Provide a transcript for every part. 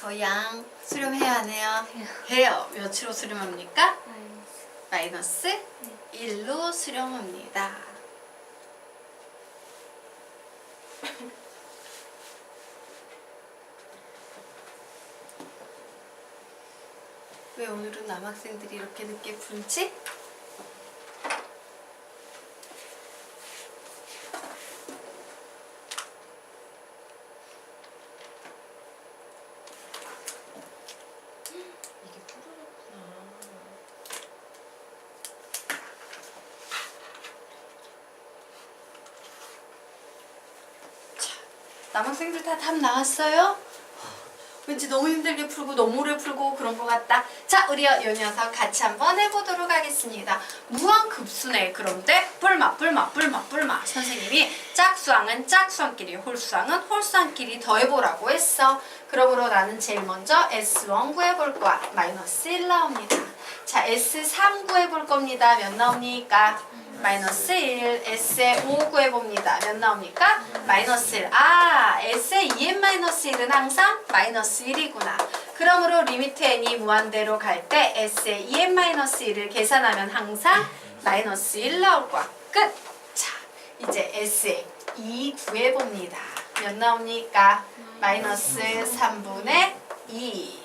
더 양 수렴해야 하네요. 해요. 몇으로 수렴합니까? 마이너스 1로 수렴합니다. 왜 오늘은 남학생들이 이렇게 늦게 부르지? 이게 푸르르구나. 자, 남학생들 다 답 나왔어요? 왠지 너무 힘들게 풀고 너무 오래 풀고 그런 것 같다. 자, 우리 요 녀석 같이 한번 해보도록 하겠습니다. 무한급수네. 그런데 뿔마 선생님이 짝수항은 짝수항끼리 홀수항은 홀수항끼리 더해보라고 했어. 그러므로 나는 제일 먼저 S1 구해볼 거야. 마이너스 1 나옵니다. 자, S3 구해볼 겁니다. 몇 나옵니까? 마이너스 1. S의 5 구해봅니다. 몇 나옵니까? 마이너스 1. 아, S의 2n-1은 항상 마이너스 1이구나. 그러므로 리미트 n이 무한대로 갈 때 S의 2n-1을 계산하면 항상 마이너스 1 나올 거야. 끝! 자, 이제 S의 2 구해봅니다. 몇 나옵니까? 마이너스 3분의 2.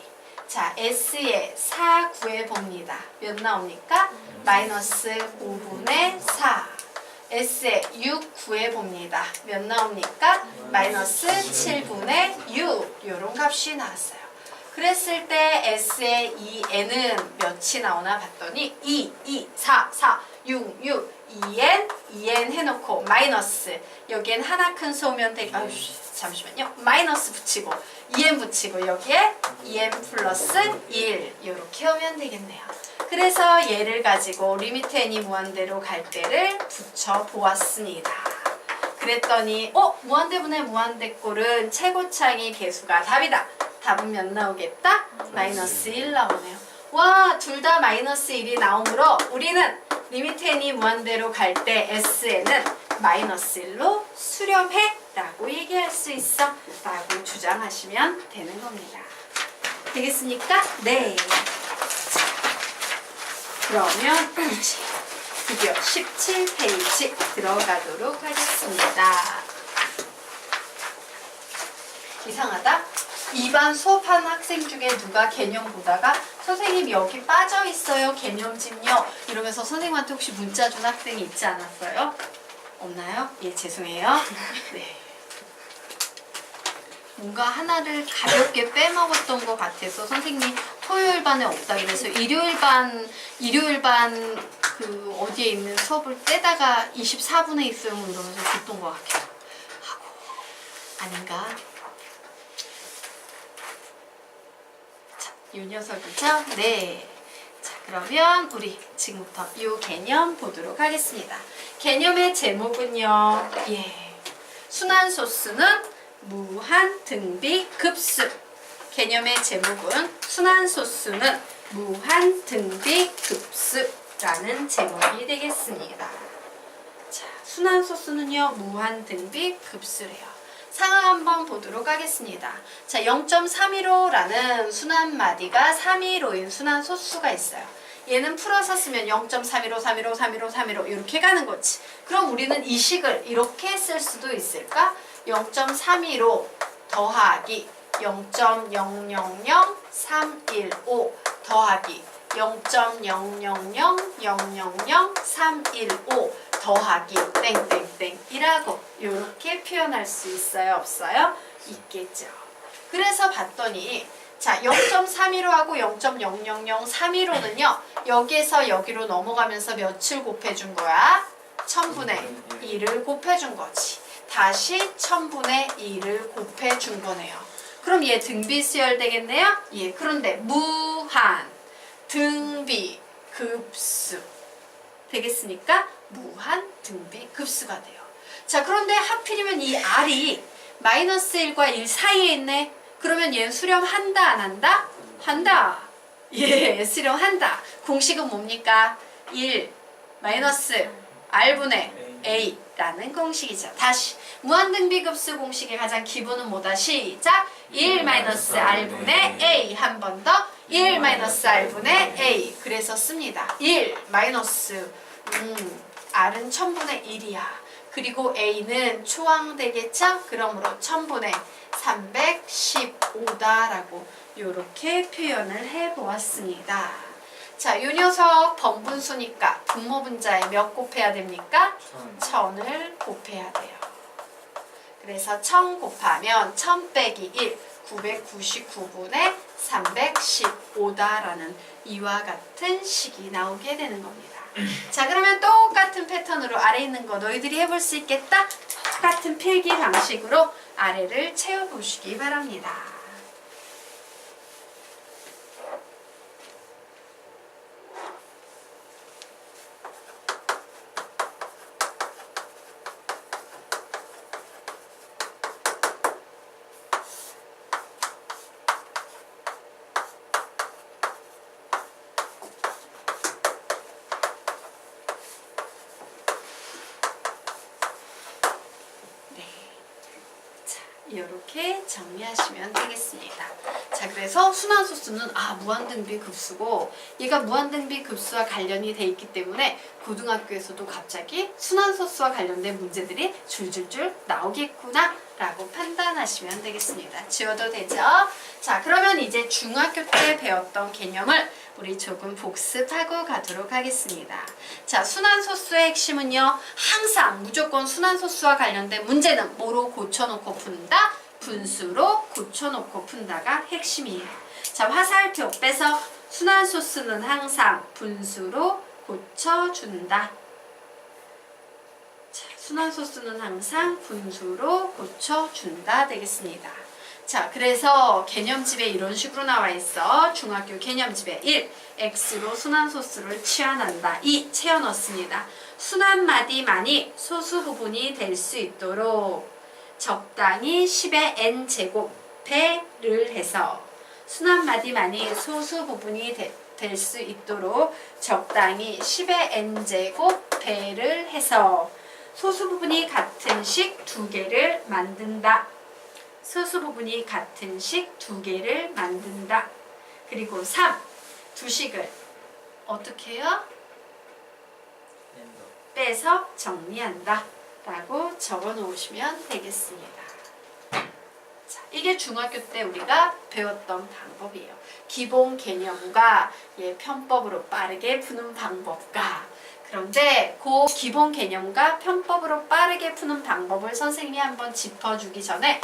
자, S의 4 구해봅니다. 몇 나옵니까? 마이너스 5분의 4. S의 6 구해봅니다. 몇 나옵니까? 마이너스 7분의 6. 요런 값이 나왔어요. 그랬을 때 S의 2n은 몇이 나오나 봤더니 2, 4, 6, 2n, 2n 해놓고 마이너스. 여기엔 하나 큰 수 오면 되게 잠시만요. 마이너스 붙이고 2n 붙이고 여기에 2n 플러스 1 이렇게 오면 되겠네요. 그래서 얘를 가지고 리미트 n이 무한대로 갈 때를 붙여보았습니다. 그랬더니 무한대분의 무한대꼴은 최고차항의 개수가 답이다. 답은 몇 나오겠다? 마이너스 1 나오네요. 와, 둘 다 마이너스 1이 나오므로 우리는 리미트 n이 무한대로 갈 때 Sn은 마이너스 1로 수렴해 라고 얘기할 수 있어 라고 주장하시면 되는 겁니다. 되겠습니까? 네. 그러면 드디어 17페이지 들어가도록 하겠습니다. 이상하다? 2반 수업하는 학생 중에 누가 개념 보다가 선생님 여기 빠져있어요 개념집요 이러면서 선생님한테 혹시 문자 준 학생이 있지 않았어요? 없나요? 예, 죄송해요. 네. 뭔가 하나를 가볍게 빼먹었던 것 같아서 선생님이 토요일 반에 없다 그래서 일요일 반 그 어디에 있는 수업을 떼다가 24분에 있어요 이러면서 줬던 것 같기도 하고 아닌가? 자, 이 녀석이죠? 네. 자, 그러면 우리 지금부터 이 개념 보도록 하겠습니다. 개념의 제목은요. 예. 순환소수는 무한 등비 급수. 개념의 제목은 순환소수는 무한 등비 급수라는 제목이 되겠습니다. 자, 순환소수는요. 무한 등비 급수래요. 상황 한번 보도록 하겠습니다. 자, 0.315라는 순환마디가 315인 순환소수가 있어요. 얘는 풀어서 쓰면 0.315 이렇게 가는 거지. 그럼 우리는 이 식을 이렇게 쓸 수도 있을까? 0.315 더하기 0.000315 더하기 0.00000315 더하기 땡땡땡이라고 이렇게 표현할 수 있어요? 없어요? 있겠죠. 그래서 봤더니 자 0.315하고 0.000315는요 여기에서 여기로 넘어가면서 몇을 곱해준 거야? 1000분의 1을 곱해준 거지. 다시 1000분의 1을 곱해준 거네요. 그럼 얘 등비 수열 되겠네요? 예. 그런데 무한 등비 급수 되겠습니까? 무한 등비 급수가 돼요. 자, 그런데 하필이면 이 R이 마이너스 1과 1 사이에 있네. 그러면 얘는 수렴한다 안 한다? 한다. 예, 수렴한다. 공식은 뭡니까? 1 마이너스 R분의 A 라는 공식이죠. 다시 무한등비급수 공식의 가장 기본은 뭐다? 시작! 1-r분의 a 한 번 더 1-r분의 a 그래서 씁니다. 1 마이너스 r은 1000분의 1이야. 그리고 a는 초항되겠죠? 그러므로 1000분의 315다라고 이렇게 표현을 해보았습니다. 자, 요 녀석 번분수니까 분모분자에 몇 곱해야 됩니까? 1000을 곱해야 돼요. 그래서 1000 곱하면 1000 빼기 1, 999분의 315다라는 이와 같은 식이 나오게 되는 겁니다. 자, 그러면 똑같은 패턴으로 아래 있는 거 너희들이 해볼 수 있겠다? 똑같은 필기 방식으로 아래를 채워보시기 바랍니다. 이렇게 정리하시면 되겠습니다. 자, 그래서 순환소수는 무한등비 급수고 얘가 무한등비 급수와 관련이 돼 있기 때문에 고등학교에서도 갑자기 순환소수와 관련된 문제들이 줄줄줄 나오겠구나 라고 판단하시면 되겠습니다. 지워도 되죠? 자, 그러면 이제 중학교 때 배웠던 개념을 우리 조금 복습하고 가도록 하겠습니다. 자, 순환소수의 핵심은요. 항상 무조건 순환소수와 관련된 문제는 뭐로 고쳐놓고 푼다? 분수로 고쳐놓고 푼다가 핵심이에요. 자, 화살표 빼서 순환소수는 항상 분수로 고쳐준다. 자, 순환소수는 항상 분수로 고쳐준다 되겠습니다. 자, 그래서 개념집에 이런 식으로 나와 있어. 중학교 개념집에 1. x로 순환소수를 취한한다. 2. 채워 넣습니다. 순환마디만이 소수 부분이 될 수 있도록 적당히 10의 n제곱 배를 해서 순환마디만이 소수 부분이 될 수 있도록 적당히 10의 n제곱 배를 해서 소수 부분이 같은 식 두 개를 만든다. 소수 부분이 같은 식 두 개를 만든다. 그리고 3. 두 식을 어떻게 해요? 빼서 정리한다. 라고 적어 놓으시면 되겠습니다. 자, 이게 중학교 때 우리가 배웠던 방법이에요. 기본 개념과 편법으로 빠르게 푸는 방법과 그런데 그 기본 개념과 편법으로 빠르게 푸는 방법을 선생님이 한번 짚어주기 전에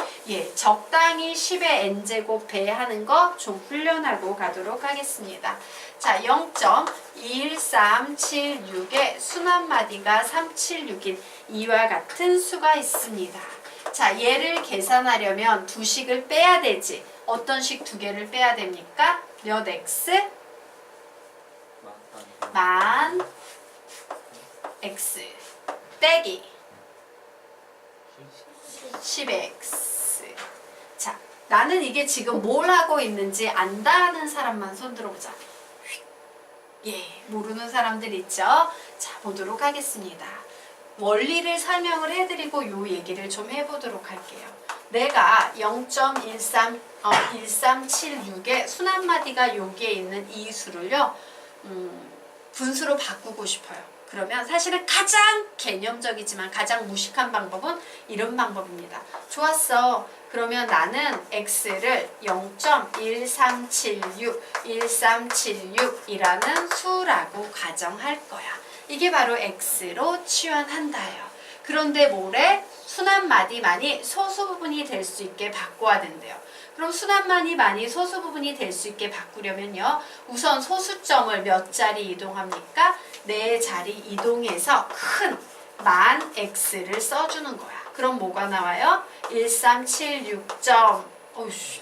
적당히 10의 n제곱 배하는 거 좀 훈련하고 가도록 하겠습니다. 자, 0.21376의 순환마디가 376인 이와 같은 수가 있습니다. 자, 얘를 계산하려면 두 식을 빼야 되지. 어떤 식 두 개를 빼야 됩니까? 몇 x? 만 x 빼기 10x. 자, 나는 이게 지금 뭘 하고 있는지 안다는 사람만 손 들어보자. 모르는 사람들 있죠? 자, 보도록 하겠습니다. 원리를 설명을 해드리고 요 얘기를 좀 해보도록 할게요. 내가 0.1376의 순환마디가 여기에 있는 이 수를요, 분수로 바꾸고 싶어요. 그러면 사실은 가장 개념적이지만 가장 무식한 방법은 이런 방법입니다. 좋았어. 그러면 나는 x를 0.1376이라는 수라고 가정할 거야. 이게 바로 x로 치환한다예요. 그런데 뭐래? 순환마디만이 소수 부분이 될 수 있게 바꿔야 된대요. 그럼 순환마디만이 소수 부분이 될 수 있게 바꾸려면요. 우선 소수점을 몇 자리 이동합니까? 4자리 이동해서 큰 만 x를 써주는 거야. 그럼 뭐가 나와요? 1376점. 어우씨.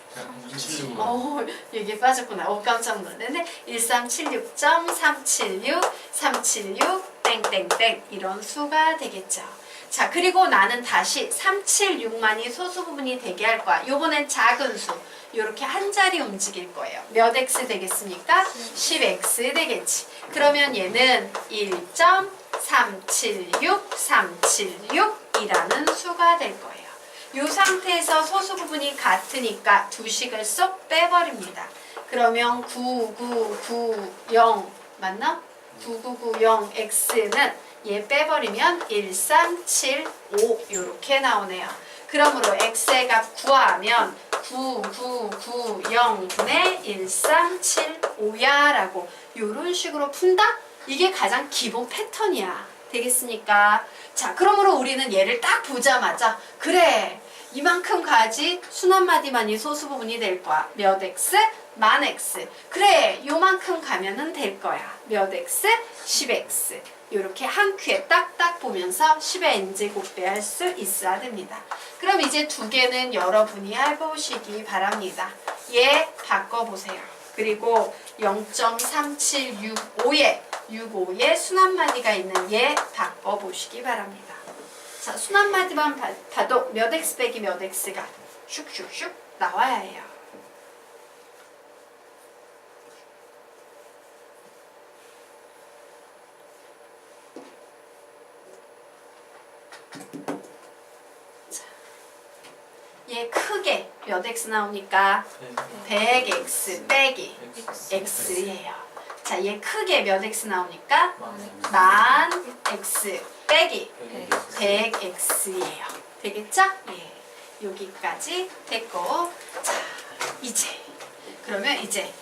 얘기 빠졌구나. 깜짝 놀랐네. 1376.376, 376, 땡땡땡 이런 수가 되겠죠. 자, 그리고 나는 다시 376만이 소수 부분이 되게 할 거야. 요번엔 작은 수. 요렇게 한 자리 움직일 거예요. 몇 x 되겠습니까? 10x 되겠지. 그러면 얘는 1.2 376, 376이라는 수가 될 거예요. 이 상태에서 소수 부분이 같으니까 두 식을 쏙 빼버립니다. 그러면 9990 맞나? 9990x는 얘 빼버리면 1375 이렇게 나오네요. 그러므로 x의 값 구하면 9990분의 1375야 라고 이런 식으로 푼다? 이게 가장 기본 패턴이야. 되겠습니까? 자, 그러므로 우리는 얘를 딱 보자마자 그래, 이만큼 가지 순환마디만이 소수 부분이 될 거야. 몇 x? 만 x. 그래, 요만큼 가면은 될 거야. 몇 x? 10x. 이렇게 한 큐에 딱딱 보면서 10의 n제 곱배할 수 있어야 됩니다. 그럼 이제 두 개는 여러분이 해보시기 바랍니다. 얘 바꿔보세요. 그리고 0.3765에 순환마디가 있는 얘 바꿔보시기 바랍니다. 자, 순환마디만 봐도 몇 x 빼기 몇 x가 슉슉슉 나와야 해요. 얘 크게 몇 x 나오니까 100x 빼기 x예요. 자, 얘 크게 몇 x 나오니까 만 x 빼기 100x예요. 되겠죠? 예. 여기까지 됐고, 자, 그러면 이제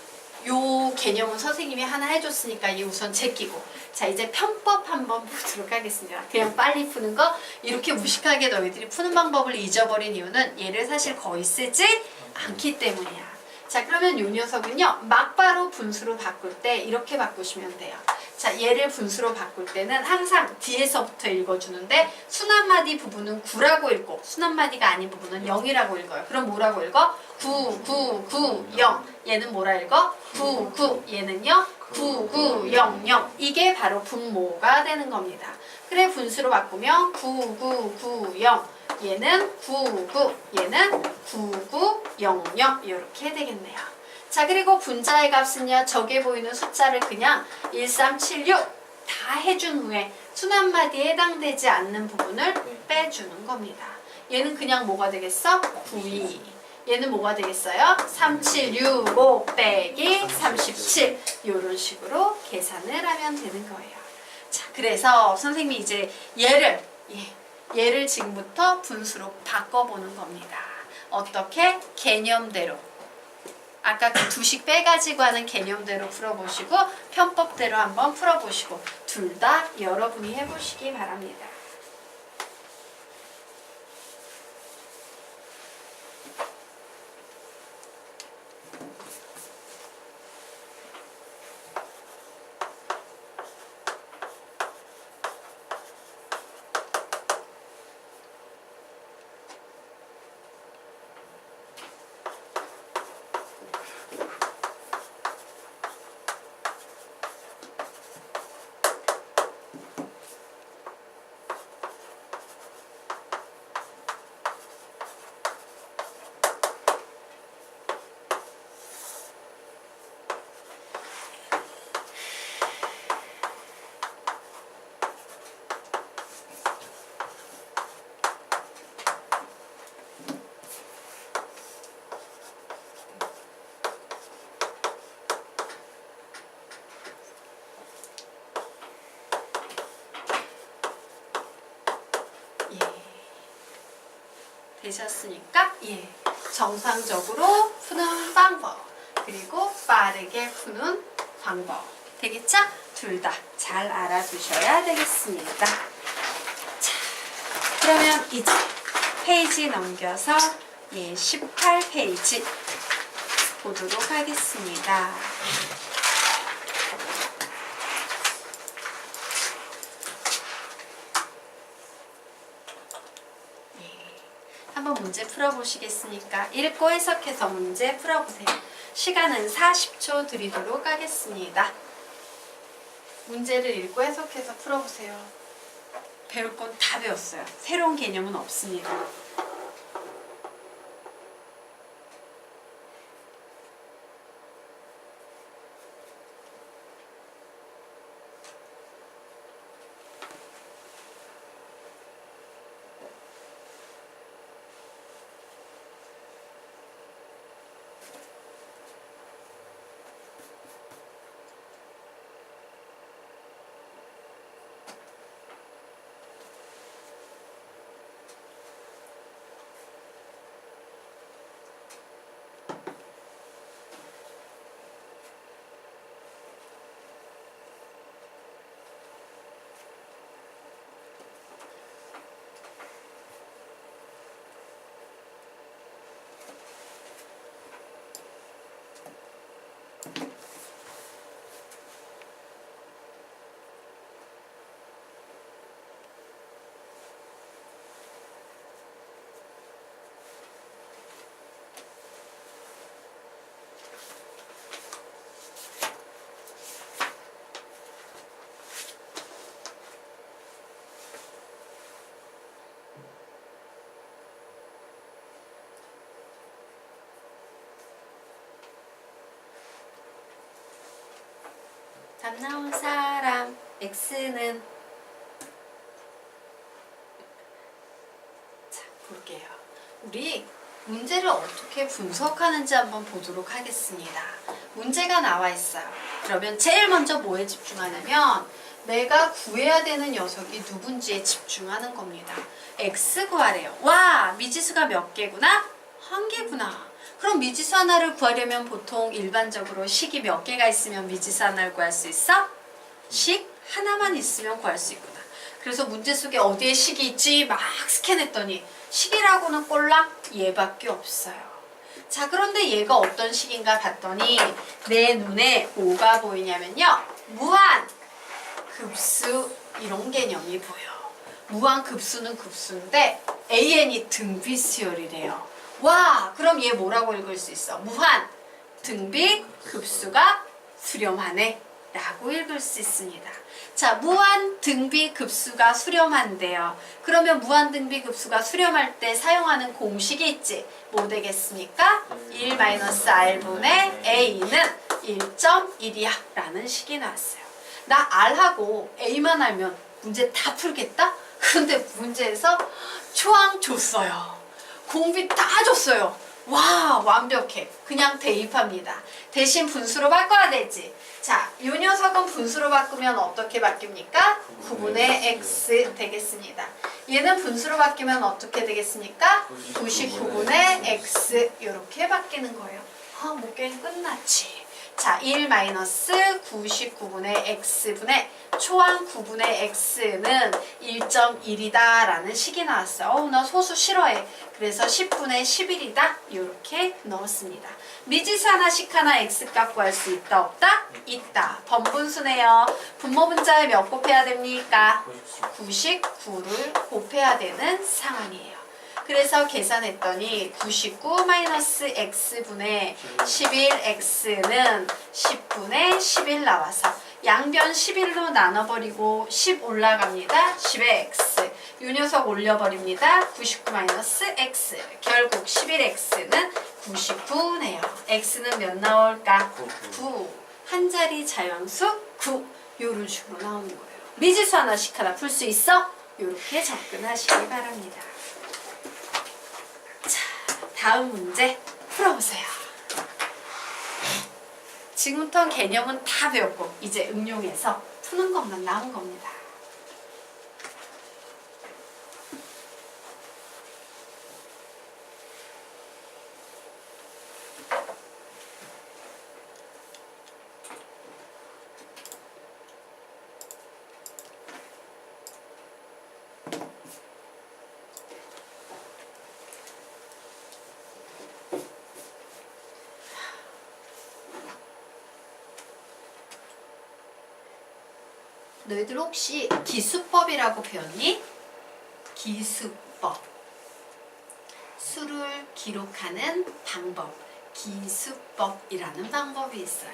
요 개념은 선생님이 하나 해줬으니까 이 우선 제끼고, 자, 이제 편법 한번 보도록 하겠습니다. 그냥 빨리 푸는 거 이렇게 무식하게 너희들이 푸는 방법을 잊어버린 이유는 얘를 사실 거의 쓰지 않기 때문이야. 자, 그러면 요 녀석은요, 막바로 분수로 바꿀 때 이렇게 바꾸시면 돼요. 자, 얘를 분수로 바꿀 때는 항상 뒤에서부터 읽어주는데 순환마디 부분은 9라고 읽고 순환마디가 아닌 부분은 0이라고 읽어요. 그럼 뭐라고 읽어? 9, 9, 9, 0. 얘는 뭐라 읽어? 9, 9. 얘는요? 9, 9, 0, 0. 이게 바로 분모가 되는 겁니다. 그래, 분수로 바꾸면 9, 9, 9, 0. 얘는 9, 9. 얘는 9, 9, 0, 0. 이렇게 되겠네요. 자, 그리고 분자의 값은요, 저기에 보이는 숫자를 그냥 1376 다 해준 후에 순환마디에 해당되지 않는 부분을 빼주는 겁니다. 얘는 그냥 뭐가 되겠어? 92. 얘는 뭐가 되겠어요? 3765 빼기 37. 이런 식으로 계산을 하면 되는 거예요. 자, 그래서 선생님이 이제 얘를 지금부터 분수로 바꿔보는 겁니다. 어떻게? 개념대로. 아까 그 두식 빼가지고 하는 개념대로 풀어보시고 편법대로 한번 풀어보시고 둘 다 여러분이 해보시기 바랍니다. 되셨으니까 정상적으로 푸는 방법 그리고 빠르게 푸는 방법 되겠죠? 둘 다 잘 알아두셔야 되겠습니다. 자, 그러면 이제 페이지 넘겨서 18페이지 보도록 하겠습니다. 한번 문제 풀어보시겠습니까? 읽고 해석해서 문제 풀어보세요. 시간은 40초 드리도록 하겠습니다. 문제를 읽고 해석해서 풀어보세요. 배울 건 다 배웠어요. 새로운 개념은 없습니다. 답 나온 사람 X는 자 볼게요. 우리 문제를 어떻게 분석하는지 한번 보도록 하겠습니다. 문제가 나와 있어요. 그러면 제일 먼저 뭐에 집중하냐면 내가 구해야 되는 녀석이 누군지에 집중하는 겁니다. X 구하래요. 와, 미지수가 몇 개구나? 한 개구나. 그럼 미지수 하나를 구하려면 보통 일반적으로 식이 몇 개가 있으면 미지수 하나를 구할 수 있어? 식 하나만 있으면 구할 수 있구나. 그래서 문제 속에 어디에 식이 있지? 막 스캔했더니 식이라고는 꼴랑 얘밖에 없어요. 자, 그런데 얘가 어떤 식인가 봤더니 내 눈에 뭐가 보이냐면요. 무한 급수 이런 개념이 보여. 무한 급수는 급수인데 AN이 등비수열이래요. 와, 그럼 얘 뭐라고 읽을 수 있어? 무한 등비 급수가 수렴하네 라고 읽을 수 있습니다. 자, 무한 등비 급수가 수렴한대요. 그러면 무한 등비 급수가 수렴할 때 사용하는 공식이 있지. 뭐 되겠습니까? 1-R분의 A는 1.1이야 라는 식이 나왔어요. 나 R하고 A만 알면 문제 다 풀겠다? 근데 문제에서 초항 줬어요. 공비 다 줬어요. 와, 완벽해. 그냥 대입합니다. 대신 분수로 바꿔야 되지. 자, 이 녀석은 분수로 바꾸면 어떻게 바뀝니까? 9분의 x 되겠습니다. 얘는 분수로 바뀌면 어떻게 되겠습니까? 99분의 x 이렇게 바뀌는 거예요. 아, 뭐 게임 끝났지. 자, 1-99분의 x분의 초항 9분의 x는 1.1이다 라는 식이 나왔어요. 나 소수 싫어해. 그래서 10분의 11이다 이렇게 넣었습니다. 미지수 하나씩 하나 x값 구할 수 있다 없다? 있다. 번분수네요. 분모 분자에 몇 곱해야 됩니까? 99를 곱해야 되는 상황이에요. 그래서 계산했더니 99-x분의 11x는 10분의 11 나와서 양변 11로 나눠버리고 10 올라갑니다. 10의 x. 이 녀석 올려버립니다. 99-x. 결국 11x는 99네요. x는 몇 나올까? 9. 한 자리 자연수 9. 이런 식으로 나오는 거예요. 미지수 하나씩 하나 풀 수 있어? 이렇게 접근하시기 바랍니다. 자, 다음 문제 풀어보세요. 지금부터 개념은 다 배웠고 이제 응용해서 푸는 것만 남은 겁니다. 너희들 혹시 기수법이라고 배웠니? 기수법. 수를 기록하는 방법. 기수법이라는 방법이 있어요.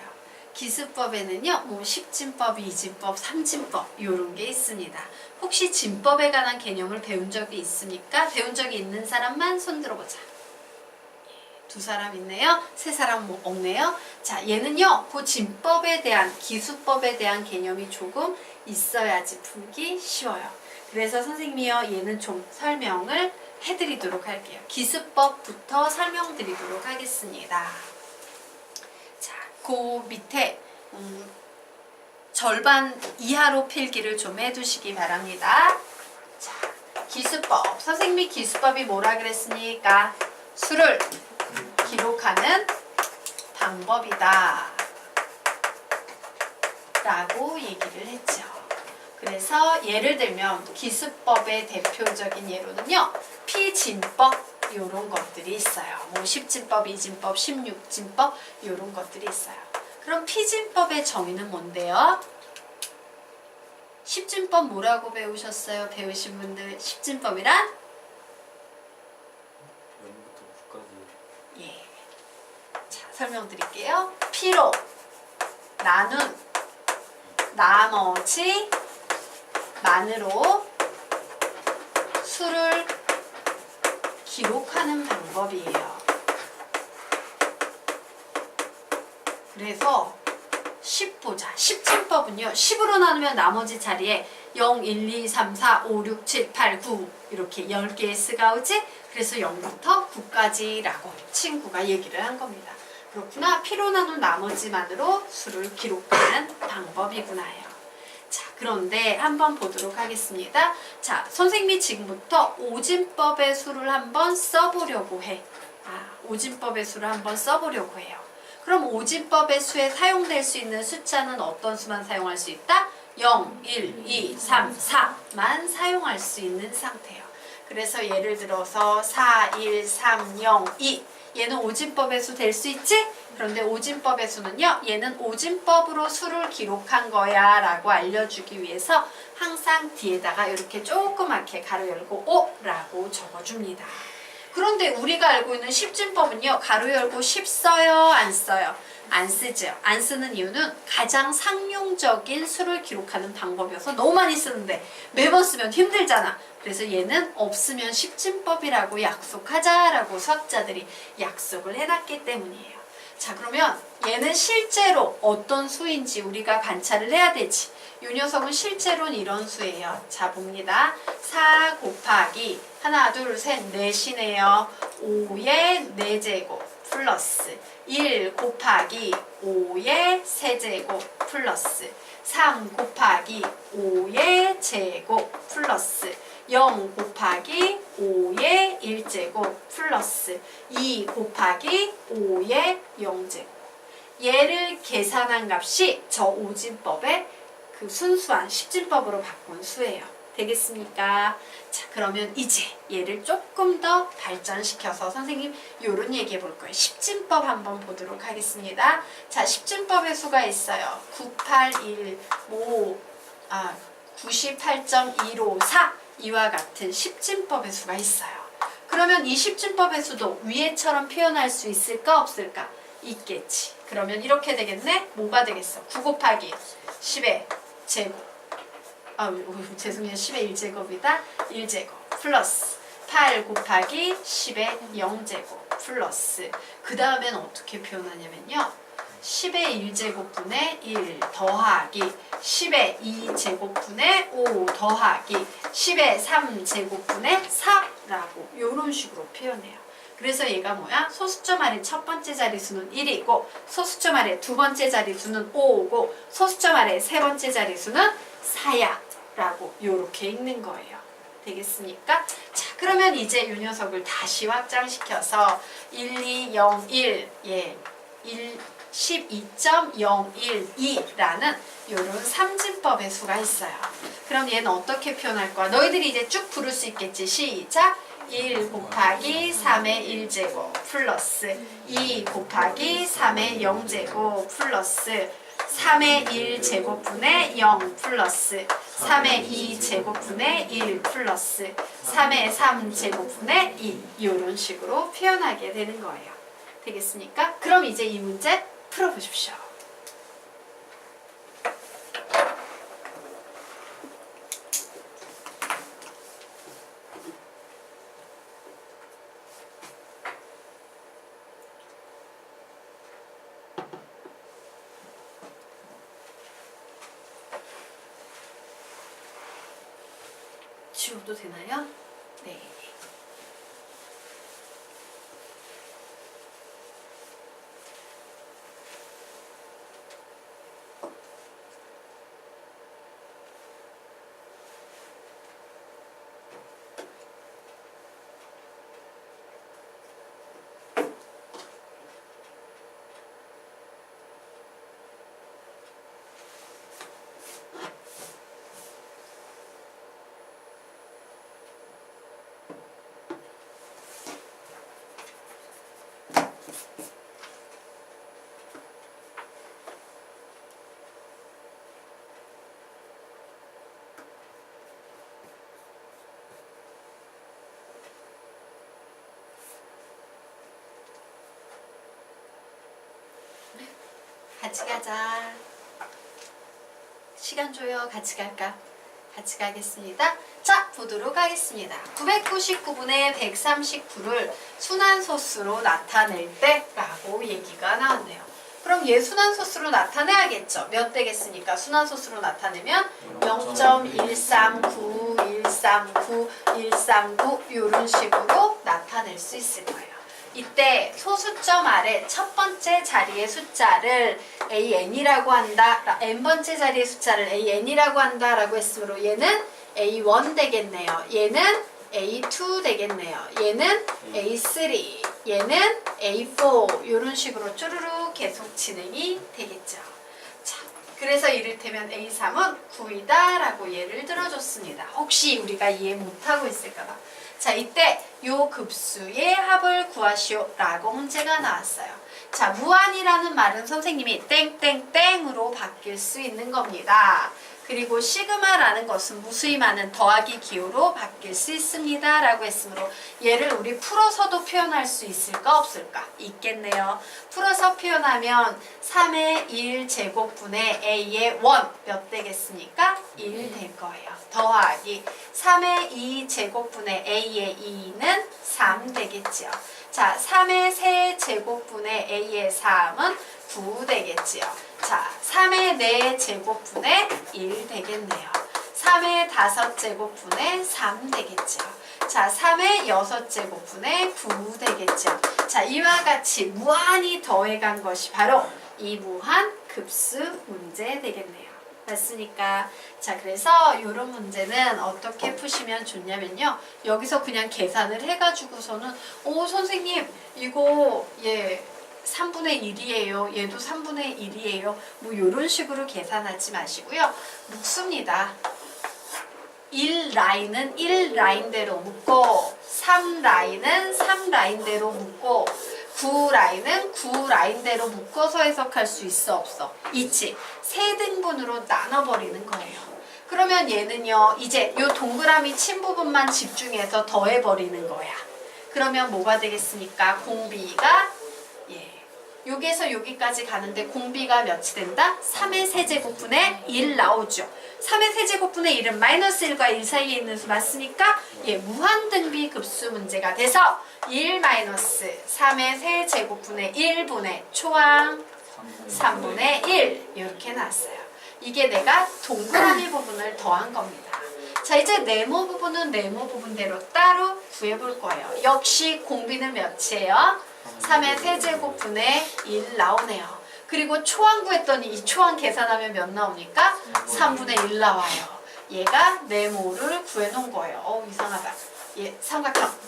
기수법에는요, 뭐 10진법, 2진법, 3진법 이런 게 있습니다. 혹시 진법에 관한 개념을 배운 적이 있습니까? 배운 적이 있는 사람만 손 들어보자. 두 사람 있네요. 세 사람 뭐 없네요. 자, 얘는요, 그 진법에 대한, 기수법에 대한 개념이 조금 있어야지 풀기 쉬워요. 그래서 선생님이요, 얘는 좀 설명을 해드리도록 할게요. 기수법부터 설명드리도록 하겠습니다. 자, 그 밑에 절반 이하로 필기를 좀 해두시기 바랍니다. 자, 기수법. 선생님이 기수법이 뭐라 그랬습니까? 수를 기록하는 방법이다 라고 얘기를 했죠. 그래서 예를 들면 기수법의 대표적인 예로는요, 피진법 이런 것들이 있어요. 뭐 10진법, 2진법, 16진법 이런 것들이 있어요. 그럼 피진법의 정의는 뭔데요? 10진법 뭐라고 배우셨어요? 배우신 분들 10진법이란? 예. 자, 설명드릴게요. 피로 나눈 나머지 만으로 수를 기록하는 방법이에요. 그래서 10 보자. 10진법은요. 10으로 나누면 나머지 자리에 0, 1, 2, 3, 4, 5, 6, 7, 8, 9 이렇게 10개의 수가 오지? 그래서 0부터 9까지라고 친구가 얘기를 한 겁니다. 그렇구나. P로 나눈 나머지만으로 수를 기록하는 방법이구나요. 자, 그런데 한번 보도록 하겠습니다. 자, 선생님이 지금부터 오진법의 수를 한번 써보려고 해. 오진법의 수를 한번 써보려고 해요. 그럼 오진법의 수에 사용될 수 있는 숫자는 어떤 수만 사용할 수 있다? 0, 1, 2, 3, 4만 사용할 수 있는 상태예요. 그래서 예를 들어서 4, 1, 3, 0, 2 얘는 오진법의 수 될 수 있지? 그런데 오진법의 수는요. 얘는 오진법으로 수를 기록한 거야 라고 알려주기 위해서 항상 뒤에다가 이렇게 조그맣게 가로 열고 5라고 적어줍니다. 그런데 우리가 알고 있는 10진법은요. 가로 열고 10 써요? 안 써요? 안 쓰죠. 안 쓰는 이유는 가장 상용적인 수를 기록하는 방법이어서 너무 많이 쓰는데 매번 쓰면 힘들잖아. 그래서 얘는 없으면 10진법이라고 약속하자라고 수학자들이 약속을 해놨기 때문이에요. 자, 그러면 얘는 실제로 어떤 수인지 우리가 관찰을 해야 되지. 이 녀석은 실제로는 이런 수예요. 자, 봅니다. 4 곱하기 하나, 둘, 셋, 넷이네요. 5의 4제곱 플러스 1 곱하기 5의 세제곱 플러스 3 곱하기 5의 제곱 플러스 0 곱하기 5의 1제곱 플러스 2 곱하기 5의 0제곱. 얘를 계산한 값이 저 오진법의 그 순수한 10진법으로 바꾼 수예요. 되겠습니까? 자, 그러면 이제 얘를 조금 더 발전시켜서 선생님 요런 얘기 해볼 거예요. 10진법 한번 보도록 하겠습니다. 자, 10진법의 수가 있어요. 981, 98.154 이와 같은 10진법의 수가 있어요. 그러면 이 10진법의 수도 위에처럼 표현할 수 있을까 없을까? 있겠지. 그러면 이렇게 되겠네? 뭐가 되겠어? 9 곱하기 10의 제곱 죄송해요. 10의 1제곱이다. 1제곱 플러스 8 곱하기 10의 0제곱 플러스 그 다음엔 어떻게 표현하냐면요. 10의 1제곱분의 1 더하기 10의 2제곱분의 5 더하기 10의 3제곱분의 4라고 이런 식으로 표현해요. 그래서 얘가 뭐야? 소수점 아래 첫 번째 자리수는 1이고 소수점 아래 두 번째 자리수는 5고 소수점 아래 세 번째 자리수는 4야 라고 이렇게 읽는 거예요. 되겠습니까? 자, 그러면 이제 이 녀석을 다시 확장시켜서 1201 12.012라는 이런 삼진법의 수가 있어요. 그럼 얘는 어떻게 표현할 거야? 너희들이 이제 쭉 부를 수 있겠지. 시작! 1 곱하기 3의 1제곱 플러스 2 곱하기 3의 0제곱 플러스 3의 1제곱분의 0 플러스 3의 2제곱분의 1 플러스 3의 3제곱분의 2 이런 식으로 표현하게 되는 거예요. 되겠습니까? 그럼 이제 이 문제 풀어보십시오. 지워도 되나요? 네. 같이 가자. 시간 줘요. 같이 갈까? 같이 가겠습니다. 자, 보도록 하겠습니다. 999분의 139를 순환소수로 나타낼 때 라고 얘기가 나왔네요. 그럼 얘 순환소수로 나타내야겠죠. 몇 되겠습니까? 순환소수로 나타내면 0.139, 139, 139 이런 식으로 나타낼 수 있을 거예요. 이때 소수점 아래 첫 번째 자리의 숫자를 AN이라고 한다. n번째 자리의 숫자를 AN이라고 한다라고 했으므로 얘는 A1 되겠네요. 얘는 A2 되겠네요. 얘는 A3, 얘는 A4 이런 식으로 쭈루룩 계속 진행이 되겠죠. 자, 그래서 이를테면 A3은 9이다 라고 예를 들어줬습니다. 혹시 우리가 이해 못하고 있을까봐. 자, 이때 요 급수의 합을 구하시오 라고 문제가 나왔어요. 자, 무한이라는 말은 선생님이 땡땡땡으로 바뀔 수 있는 겁니다. 그리고 시그마라는 것은 무수히많은 더하기 기호로 바뀔 수 있습니다 라고 했으므로 얘를 우리 풀어서도 표현할 수 있을까 없을까? 있겠네요. 풀어서 표현하면 3의 1 제곱분의 A의 원 몇 되겠습니까? 1 될 거예요. 더하기 3의 2 제곱분의 A의 2는 3 되겠지요. 자, 3의 3 제곱분의 A의 3은 9 되겠지요. 자, 3의 4 제곱분의 1 되겠네요. 3의 5 제곱분의 3 되겠죠. 자, 3의 6 제곱분의 9 되겠죠. 자, 이와 같이 무한히 더해간 것이 바로 이 무한 급수 문제 되겠네요. 맞습니까? 자, 그래서 이런 문제는 어떻게 푸시면 좋냐면요. 여기서 그냥 계산을 해가지고서는 선생님 이거 3분의 1이에요. 얘도 3분의 1이에요. 뭐 이런 식으로 계산하지 마시고요. 묶습니다. 1라인은 1라인대로 묶고 3라인은 3라인대로 묶고 9라인은 9라인대로 묶어서 해석할 수 있어 없어? 있지. 세 등분으로 나눠버리는 거예요. 그러면 얘는요. 이제 요 동그라미 친 부분만 집중해서 더해버리는 거야. 그러면 뭐가 되겠습니까? 공비가 여기에서 여기까지 가는데 공비가 몇이 된다? 3의 세제곱분의 1 나오죠. 3의 세제곱분의 1은 마이너스 1과 1 사이에 있는 수 맞습니까? 무한등비 급수 문제가 돼서 1 마이너스 3의 세제곱분의 1분의 초항 3분의 1 이렇게 나왔어요. 이게 내가 동그라미 부분을 더한 겁니다. 자, 이제 네모 부분은 네모 부분대로 따로 구해볼 거예요. 역시 공비는 몇이에요? 3의 세제곱분의 1 나오네요. 그리고 초항 구했더니 이 초항 계산하면 몇 나오니까? 3분의 1 나와요. 얘가 네모를 구해놓은 거예요. 이상하다.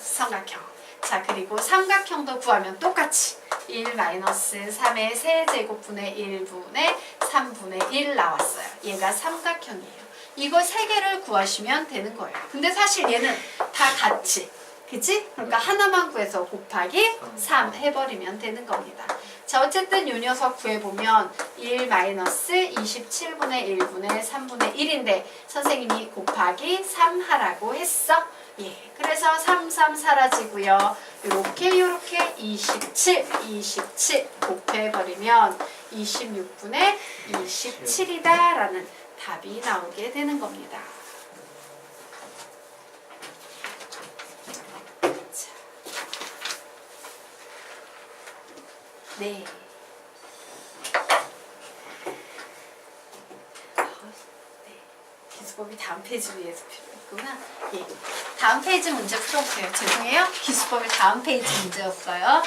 삼각형. 자, 그리고 삼각형도 구하면 똑같이 1 마이너스 3의 세제곱분의 1분의 3분의 1 나왔어요. 얘가 삼각형이에요. 이거 세 개를 구하시면 되는 거예요. 근데 사실 얘는 다 같이 그치? 그러니까 하나만 구해서 곱하기 3 해버리면 되는 겁니다. 자, 어쨌든 요 녀석 구해보면 1 마이너스 27분의 1분의 3분의 1인데 선생님이 곱하기 3 하라고 했어. 그래서 3, 3 사라지고요. 요렇게 27 곱해버리면 26분의 27이다 라는 답이 나오게 되는 겁니다. 네. 기수법이 다음 페이지 위에서 필요했구나. 다음 페이지 문제 풀어보세요. 죄송해요. 기수법이 다음 페이지 문제였어요.